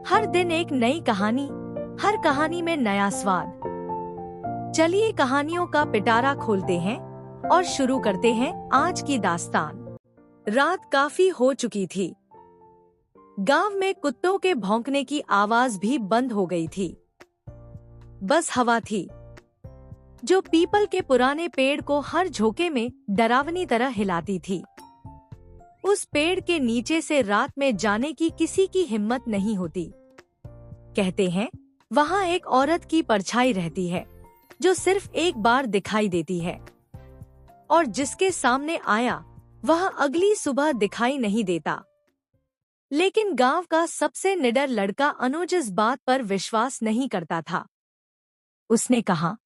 हर दिन एक नई कहानी, हर कहानी में नया स्वाद। चलिए कहानियों का पिटारा खोलते हैं और शुरू करते हैं आज की दास्तान। रात काफी हो चुकी थी। गांव में कुत्तों के भौंकने की आवाज भी बंद हो गई थी। बस हवा थी जो पीपल के पुराने पेड़ को हर झोंके में डरावनी तरह हिलाती थी। उस पेड़ के नीचे से रात में जाने की किसी की हिम्मत नहीं होती। कहते हैं वहाँ एक औरत की परछाई रहती है जो सिर्फ एक बार दिखाई देती है और जिसके सामने आया वह अगली सुबह दिखाई नहीं देता। लेकिन गांव का सबसे निडर लड़का अनुज इस बात पर विश्वास नहीं करता था। उसने कहा,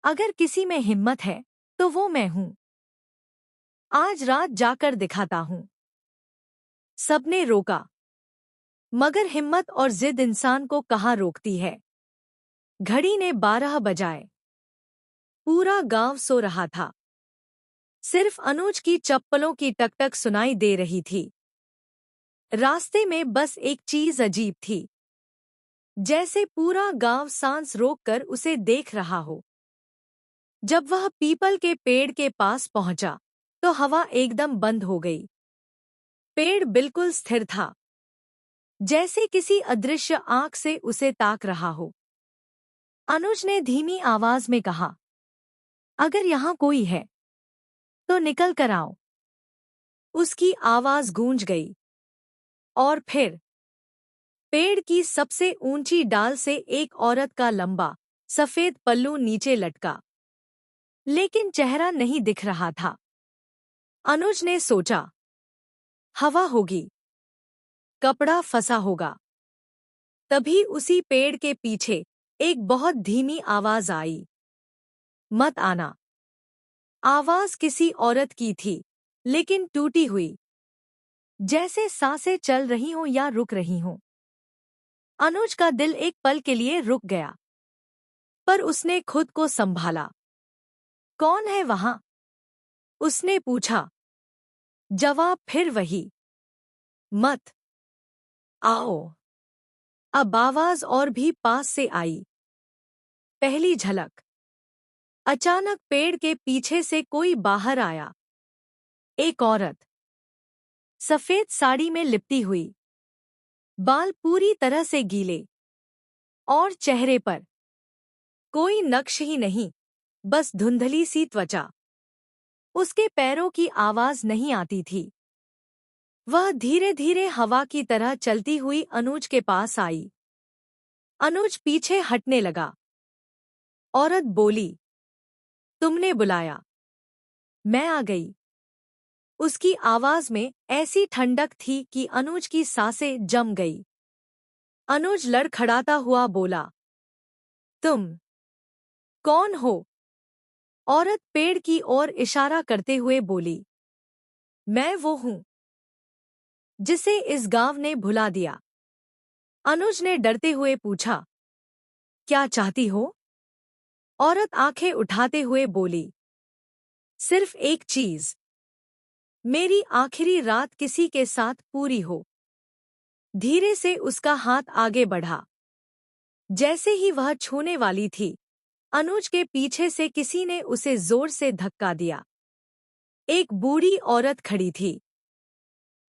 अगर किसी में हिम्मत है तो वो मैं हूँ। आज रात जाकर दिखाता हूँ। सबने रोका, मगर हिम्मत और जिद इंसान को कहाँ रोकती है। घड़ी ने 12 बजाए। पूरा गांव सो रहा था। सिर्फ अनुज की चप्पलों की टकटक सुनाई दे रही थी। रास्ते में बस एक चीज अजीब थी, जैसे पूरा गांव सांस रोककर उसे देख रहा हो। जब वह पीपल के पेड़ के पास पहुंचा तो हवा एकदम बंद हो गई। पेड़ बिल्कुल स्थिर था, जैसे किसी अदृश्य आंख से उसे ताक रहा हो। अनुज ने धीमी आवाज में कहा, अगर यहाँ कोई है तो निकल कर आओ। उसकी आवाज गूंज गई और फिर पेड़ की सबसे ऊंची डाल से एक औरत का लंबा सफेद पल्लू नीचे लटका, लेकिन चेहरा नहीं दिख रहा था। अनुज ने सोचा, हवा होगी, कपड़ा फंसा होगा। तभी उसी पेड़ के पीछे एक बहुत धीमी आवाज आई, मत आना। आवाज किसी औरत की थी, लेकिन टूटी हुई, जैसे सांसें चल रही हों या रुक रही हों। अनुज का दिल एक पल के लिए रुक गया, पर उसने खुद को संभाला। कौन है वहां? उसने पूछा। जवाब फिर वही, मत आओ। अब आवाज और भी पास से आई। पहली झलक। अचानक पेड़ के पीछे से कोई बाहर आया। एक औरत, सफेद साड़ी में लिपटी हुई, बाल पूरी तरह से गीले, और चेहरे पर कोई नक्श ही नहीं, बस धुंधली सी त्वचा। उसके पैरों की आवाज नहीं आती थी। वह धीरे धीरे हवा की तरह चलती हुई अनुज के पास आई। अनुज पीछे हटने लगा। औरत बोली, तुमने बुलाया, मैं आ गई। उसकी आवाज में ऐसी ठंडक थी कि अनुज की सांसें जम गई। अनुज लड़खड़ाता हुआ बोला, तुम कौन हो? औरत पेड़ की ओर इशारा करते हुए बोली, मैं वो हूं जिसे इस गांव ने भुला दिया। अनुज ने डरते हुए पूछा, क्या चाहती हो? औरत आंखें उठाते हुए बोली, सिर्फ एक चीज, मेरी आखिरी रात किसी के साथ पूरी हो। धीरे से उसका हाथ आगे बढ़ा। जैसे ही वह छूने वाली थी, अनुज के पीछे से किसी ने उसे जोर से धक्का दिया। एक बूढ़ी औरत खड़ी थी,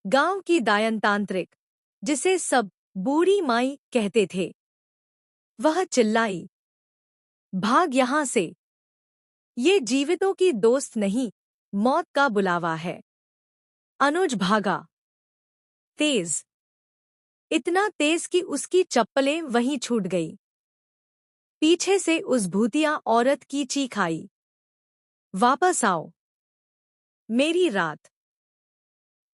गांव की दायनतांत्रिक, जिसे सब बूढ़ी माई कहते थे। वह चिल्लाई, भाग यहां से। ये जीवितों की दोस्त नहीं, मौत का बुलावा है। अनुज भागा, तेज, इतना तेज कि उसकी चप्पलें वहीं छूट गई। पीछे से उस भूतिया औरत की चीख आई, वापस आओ, मेरी रात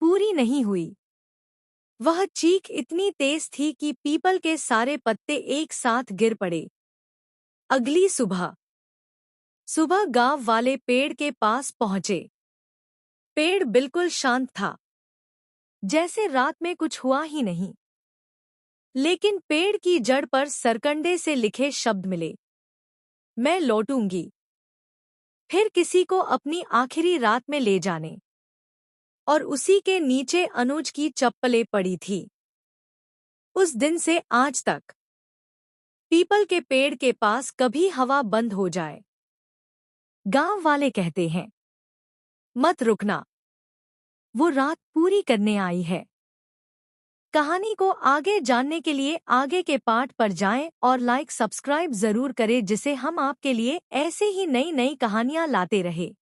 पूरी नहीं हुई। वह चीख इतनी तेज थी कि पीपल के सारे पत्ते एक साथ गिर पड़े। अगली सुबह सुबह गांव वाले पेड़ के पास पहुंचे। पेड़ बिल्कुल शांत था, जैसे रात में कुछ हुआ ही नहीं। लेकिन पेड़ की जड़ पर सरकंडे से लिखे शब्द मिले, मैं लौटूंगी, फिर किसी को अपनी आखिरी रात में ले जाने। और उसी के नीचे अनुज की चप्पलें पड़ी थी। उस दिन से आज तक पीपल के पेड़ के पास कभी हवा बंद हो जाए, गांव वाले कहते हैं, मत रुकना, वो रात पूरी करने आई है। कहानी को आगे जानने के लिए आगे के पार्ट पर जाएं और लाइक सब्सक्राइब जरूर करें, जिसे हम आपके लिए ऐसे ही नई नई कहानियां लाते रहे।